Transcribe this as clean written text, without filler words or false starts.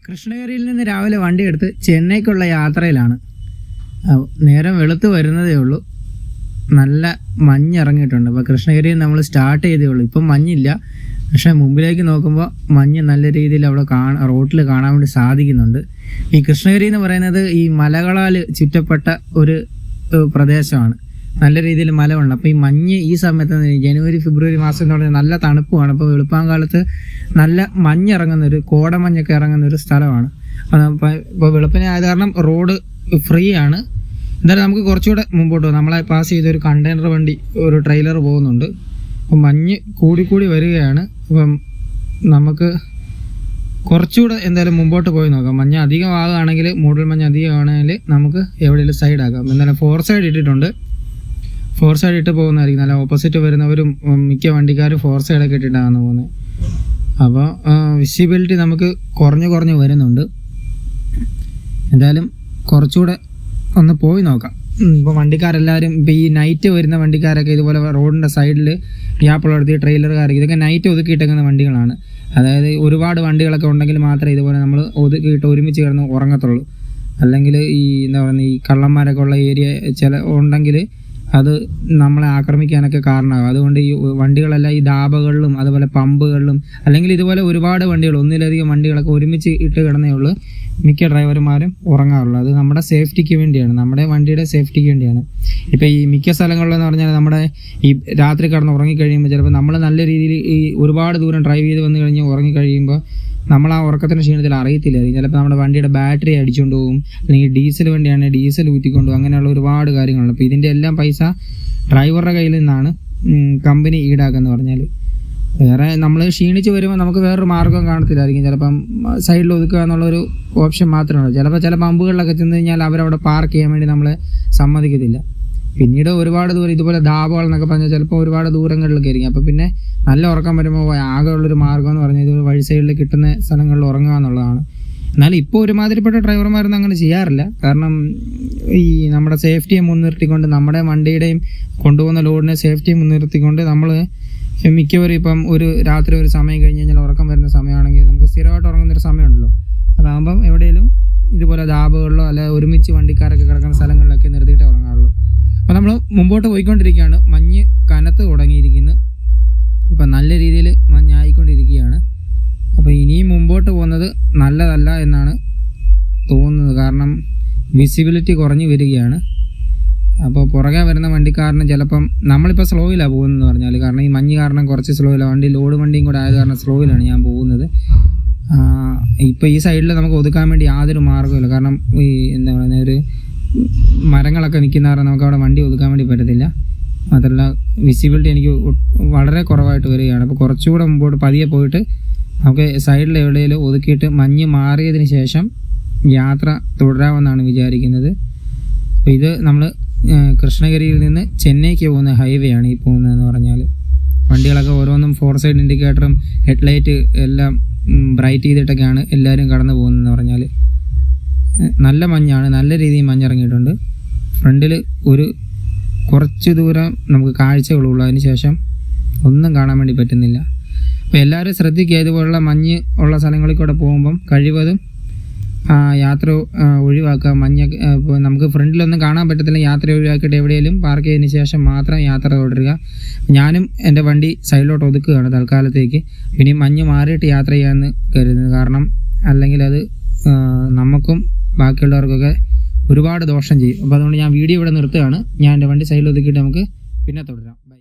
കൃഷ്ണഗിരിയിൽ നിന്ന് രാവിലെ വണ്ടി എടുത്ത് ചെന്നൈക്കുള്ള യാത്രയിലാണ്. നേരം വെളുത്ത് വരുന്നതേ ഉള്ളൂ. നല്ല മഞ്ഞിറങ്ങിയിട്ടുണ്ട്. അപ്പോൾ കൃഷ്ണഗിരിയിൽ നമ്മൾ സ്റ്റാർട്ട് ചെയ്തേ ഉള്ളൂ. ഇപ്പം മഞ്ഞില്ല, പക്ഷേ മുമ്പിലേക്ക് നോക്കുമ്പോൾ മഞ്ഞ് നല്ല രീതിയിൽ അവിടെ റോട്ടിൽ കാണാൻ വേണ്ടി സാധിക്കുന്നുണ്ട്. ഈ കൃഷ്ണഗിരി എന്ന് പറയുന്നത് ഈ മലകളാൽ ചുറ്റപ്പെട്ട ഒരു പ്രദേശമാണ്. നല്ല രീതിയിൽ മലകളുണ്ട്. അപ്പോൾ ഈ മഞ്ഞ് ഈ സമയത്ത് ജനുവരി ഫെബ്രുവരി മാസം എന്ന് പറഞ്ഞാൽ നല്ല തണുപ്പുമാണ്. അപ്പോൾ വെളുപ്പാങ്കാലത്ത് നല്ല മഞ്ഞിറങ്ങുന്നൊരു കോടമഞ്ഞൊക്കെ ഇറങ്ങുന്നൊരു സ്ഥലമാണ്. ഇപ്പോൾ വെളുപ്പിനെ ആയത് കാരണം റോഡ് ഫ്രീ ആണ്. എന്തായാലും നമുക്ക് കുറച്ചുകൂടെ മുമ്പോട്ട് പോകും. നമ്മളെ പാസ് ചെയ്തൊരു കണ്ടെയ്നർ വണ്ടി, ഒരു ട്രെയിലർ പോകുന്നുണ്ട്. അപ്പം മഞ്ഞ് കൂടിക്കൂടി വരികയാണ്. അപ്പം നമുക്ക് കുറച്ചുകൂടെ എന്തായാലും മുമ്പോട്ട് പോയി നോക്കാം. മഞ്ഞ് അധികമാകുകയാണെങ്കിൽ, മൂടൽ മഞ്ഞ് അധികമാണെങ്കിൽ നമുക്ക് എവിടെയെങ്കിലും സൈഡാക്കാം. എന്തായാലും 4 സൈഡ് ഇട്ടിട്ടുണ്ട്. 4 സൈഡ് ഇട്ട് പോകുന്നതായിരിക്കും നല്ല. ഓപ്പോസിറ്റ് വരുന്നവരും മിക്ക വണ്ടിക്കാരും 4 സൈഡൊക്കെ ഇട്ടിട്ടാണ് പോകുന്നത്. അപ്പോൾ വിസിബിലിറ്റി നമുക്ക് കുറഞ്ഞ് വരുന്നുണ്ട്. എന്തായാലും കുറച്ചുകൂടെ ഒന്ന് പോയി നോക്കാം. ഇപ്പോൾ വണ്ടിക്കാരെല്ലാവരും ഇപ്പോൾ ഈ നൈറ്റ് വരുന്ന വണ്ടിക്കാരൊക്കെ ഇതുപോലെ റോഡിൻ്റെ സൈഡിൽ ഗ്യാപ്പുള്ളടത്ത് ട്രെയിലറുകാർക്ക് ഇതൊക്കെ നൈറ്റ് ഒതുക്കിയിട്ടേക്കുന്ന വണ്ടികളാണ്. അതായത് ഒരുപാട് വണ്ടികളൊക്കെ ഉണ്ടെങ്കിൽ മാത്രമേ ഇതുപോലെ നമ്മൾ ഒതുക്കിയിട്ട് ഒരുമിച്ച് കിടന്ന് ഉറങ്ങത്തുള്ളൂ. അല്ലെങ്കിൽ ഈ എന്താ പറയുക, ഈ കള്ളന്മാരൊക്കെ ഉള്ള ഏരിയ ചില ഉണ്ടെങ്കിൽ അത് നമ്മളെ ആക്രമിക്കാനൊക്കെ കാരണമാകും. അതുകൊണ്ട് ഈ വണ്ടികളെല്ലാം ഈ ധാബകളിലും അതുപോലെ പമ്പുകളിലും അല്ലെങ്കിൽ ഇതുപോലെ ഒരുപാട് വണ്ടികൾ, ഒന്നിലധികം വണ്ടികളൊക്കെ ഒരുമിച്ച് ഇട്ട് കിടന്നേ ഉള്ളൂ മിക്ക ഡ്രൈവർമാരും ഉറങ്ങാറുള്ളൂ. അത് നമ്മുടെ സേഫ്റ്റിക്ക് വേണ്ടിയാണ്, നമ്മുടെ വണ്ടിയുടെ സേഫ്റ്റിക്ക് വേണ്ടിയാണ്. ഇപ്പോൾ ഈ മിക്ക സ്ഥലങ്ങളിലെന്ന് പറഞ്ഞാൽ നമ്മുടെ ഈ രാത്രി കിടന്ന് ഉറങ്ങിക്കഴിയുമ്പോൾ ചിലപ്പോൾ നമ്മൾ നല്ല രീതിയിൽ ഈ ഒരുപാട് ദൂരം ഡ്രൈവ് ചെയ്ത് വന്നു കഴിഞ്ഞ് ഉറങ്ങിക്കഴിയുമ്പോൾ നമ്മൾ ആ ഉറക്കത്തിൻ്റെ ക്ഷീണത്തിൽ അറിയത്തില്ലായിരിക്കും. ചിലപ്പോൾ നമ്മുടെ വണ്ടിയുടെ ബാറ്ററി അടിച്ചുകൊണ്ട് പോകും, അല്ലെങ്കിൽ ഡീസൽ വണ്ടിയാണെങ്കിൽ ഡീസൽ ഊറ്റിക്കൊണ്ട് പോകും. അങ്ങനെയുള്ള ഒരുപാട് കാര്യങ്ങളുണ്ട്. അപ്പോൾ ഇതിൻ്റെ എല്ലാം പൈസ ഡ്രൈവറുടെ കയ്യിൽ നിന്നാണ് കമ്പനി ഈടാക്കുക പറഞ്ഞാൽ. വേറെ നമ്മൾ ക്ഷീണിച്ച് വരുമ്പോൾ നമുക്ക് വേറൊരു മാർഗ്ഗം കാണത്തില്ലായിരിക്കും. ചിലപ്പം സൈഡിൽ ഒതുക്കുക എന്നുള്ളൊരു ഓപ്ഷൻ മാത്രമേ ഉള്ളൂ. ചിലപ്പോൾ ചില പമ്പുകളിലൊക്കെ ചെന്ന് കഴിഞ്ഞാൽ അവരവിടെ പാർക്ക് ചെയ്യാൻ വേണ്ടി നമ്മളെ സമ്മതിക്കത്തില്ല. പിന്നീട് ഒരുപാട് ദൂരം ഇതുപോലെ ധാബകൾ എന്നൊക്കെ പറഞ്ഞാൽ ചിലപ്പോൾ ഒരുപാട് ദൂരങ്ങളിലൊക്കെ ആയിരിക്കും. അപ്പോൾ പിന്നെ നല്ല ഉറക്കം വരുമ്പോൾ ആകെ ഉള്ളൊരു മാർഗ്ഗം എന്ന് പറഞ്ഞാൽ ഇത് വഴി സൈഡിൽ കിട്ടുന്ന സ്ഥലങ്ങളിൽ ഉറങ്ങുക എന്നുള്ളതാണ്. എന്നാൽ ഇപ്പോൾ ഒരുമാതിരിപ്പെട്ട ഡ്രൈവർമാരൊന്നും അങ്ങനെ ചെയ്യാറില്ല. കാരണം ഈ നമ്മുടെ സേഫ്റ്റിയെ മുൻനിർത്തിക്കൊണ്ട്, നമ്മുടെ വണ്ടിയുടെയും കൊണ്ടുപോകുന്ന ലോഡിനെ സേഫ്റ്റിയെ മുൻനിർത്തിക്കൊണ്ട് നമ്മൾ മിക്കവരും ഇപ്പം ഒരു രാത്രി ഒരു സമയം കഴിഞ്ഞ് കഴിഞ്ഞാൽ ഉറക്കം വരുന്ന സമയമാണെങ്കിൽ നമുക്ക് സ്ഥിരമായിട്ട് ഉറങ്ങുന്നൊരു സമയമുണ്ടല്ലോ. അതാകുമ്പം എവിടെയെങ്കിലും ഇതുപോലെ ധാബകളിലോ അല്ലെ ഒരുമിച്ച് വണ്ടിക്കാരൊക്കെ കിടക്കുന്ന സ്ഥലങ്ങളിലൊക്കെ നിർത്തിയിട്ടേ ഉറങ്ങാറുള്ളൂ. അപ്പോൾ നമ്മൾ മുമ്പോട്ട് പോയിക്കൊണ്ടിരിക്കുകയാണ്. മഞ്ഞ് കനത്ത് തുടങ്ങിയിരിക്കുന്നു. ഇപ്പം നല്ല രീതിയിൽ മഞ്ഞായിക്കൊണ്ടിരിക്കുകയാണ്. അപ്പോൾ ഇനിയും മുമ്പോട്ട് പോകുന്നത് നല്ലതല്ല എന്നാണ് തോന്നുന്നത്. കാരണം വിസിബിലിറ്റി കുറഞ്ഞു വരികയാണ്. അപ്പോൾ പുറകെ വരുന്ന വണ്ടിക്കാരന് ചിലപ്പം നമ്മളിപ്പോൾ സ്ലോയിലാണ് പോകുന്നതെന്ന് പറഞ്ഞാൽ, കാരണം ഈ മഞ്ഞ് കാരണം കുറച്ച് സ്ലോയിലാണ് വണ്ടി, ലോഡ് വണ്ടിയും കൂടെ ആയത് കാരണം സ്ലോയിലാണ് ഞാൻ പോകുന്നത്. ഇപ്പോൾ ഈ സൈഡിൽ നമുക്ക് ഒതുക്കാൻ വേണ്ടി യാതൊരു മാർഗ്ഗമില്ല. കാരണം ഈ എന്താ പറയുക, ഒരു മരങ്ങളൊക്കെ നിൽക്കുന്ന കാരണം നമുക്ക് അവിടെ വണ്ടി ഒതുക്കാൻ വേണ്ടി പറ്റത്തില്ല. അതല്ല, വിസിബിലിറ്റി എനിക്ക് വളരെ കുറവായിട്ട് വരികയാണ്. അപ്പോൾ കുറച്ചുകൂടെ മുമ്പോട്ട് പതിയെ പോയിട്ട് നമുക്ക് സൈഡിൽ എവിടെയെങ്കിലും ഒതുക്കിയിട്ട് മഞ്ഞ് മാറിയതിന് ശേഷം യാത്ര തുടരാമെന്നാണ് വിചാരിക്കുന്നത്. അപ്പോൾ ഇത് നമ്മൾ കൃഷ്ണഗിരിയിൽ നിന്ന് ചെന്നൈക്ക് പോകുന്ന ഹൈവേ ആണ് ഈ പോകുന്നതെന്ന് പറഞ്ഞാൽ. വണ്ടികളൊക്കെ ഓരോന്നും 4 സൈഡ് ഇൻഡിക്കേറ്ററും ഹെഡ്ലൈറ്റ് എല്ലാം ബ്രൈറ്റ് ചെയ്തിട്ടൊക്കെയാണ് എല്ലാവരും കടന്നു പോകുന്നതെന്ന് പറഞ്ഞാൽ. നല്ല മഞ്ഞാണ്, നല്ല രീതിയിൽ മഞ്ഞിറങ്ങിയിട്ടുണ്ട്. ഫ്രണ്ടിൽ ഒരു കുറച്ച് ദൂരം നമുക്ക് കാഴ്ചകളുള്ളൂ, അതിന് ശേഷം ഒന്നും കാണാൻ വേണ്ടി പറ്റുന്നില്ല. അപ്പോൾ എല്ലാവരും ശ്രദ്ധിക്കുക, ഇതുപോലുള്ള മഞ്ഞ് ഉള്ള സ്ഥലങ്ങളിൽ കൂടെ പോകുമ്പം കഴിവതും യാത്ര ഒഴിവാക്കുക. മഞ്ഞൊക്കെ ഇപ്പോൾ നമുക്ക് ഫ്രണ്ടിലൊന്നും കാണാൻ പറ്റത്തില്ല, യാത്ര ഒഴിവാക്കിയിട്ട് എവിടെയെങ്കിലും പാർക്ക് ചെയ്തതിന് ശേഷം മാത്രം യാത്ര തുടരുക. ഞാനും എൻ്റെ വണ്ടി സൈഡിലോട്ട് ഒതുക്കുകയാണ് തൽക്കാലത്തേക്ക്. ഇനി മഞ്ഞ് മാറിയിട്ട് യാത്ര ചെയ്യാമെന്ന് കരുതുന്നത്. കാരണം അല്ലെങ്കിൽ അത് നമുക്കും ബാക്കിയുള്ളവർക്കൊക്കെ ഒരുപാട് ദോഷം ചെയ്യും. അപ്പോൾ അതുകൊണ്ട് ഞാൻ വീഡിയോ ഇവിടെ നിർത്തുകയാണ്. ഞാൻ എൻ്റെ വണ്ടി സൈഡിൽ ഒതുക്കിയിട്ട് നമുക്ക് പിന്നെ തുടരാം. ബൈ.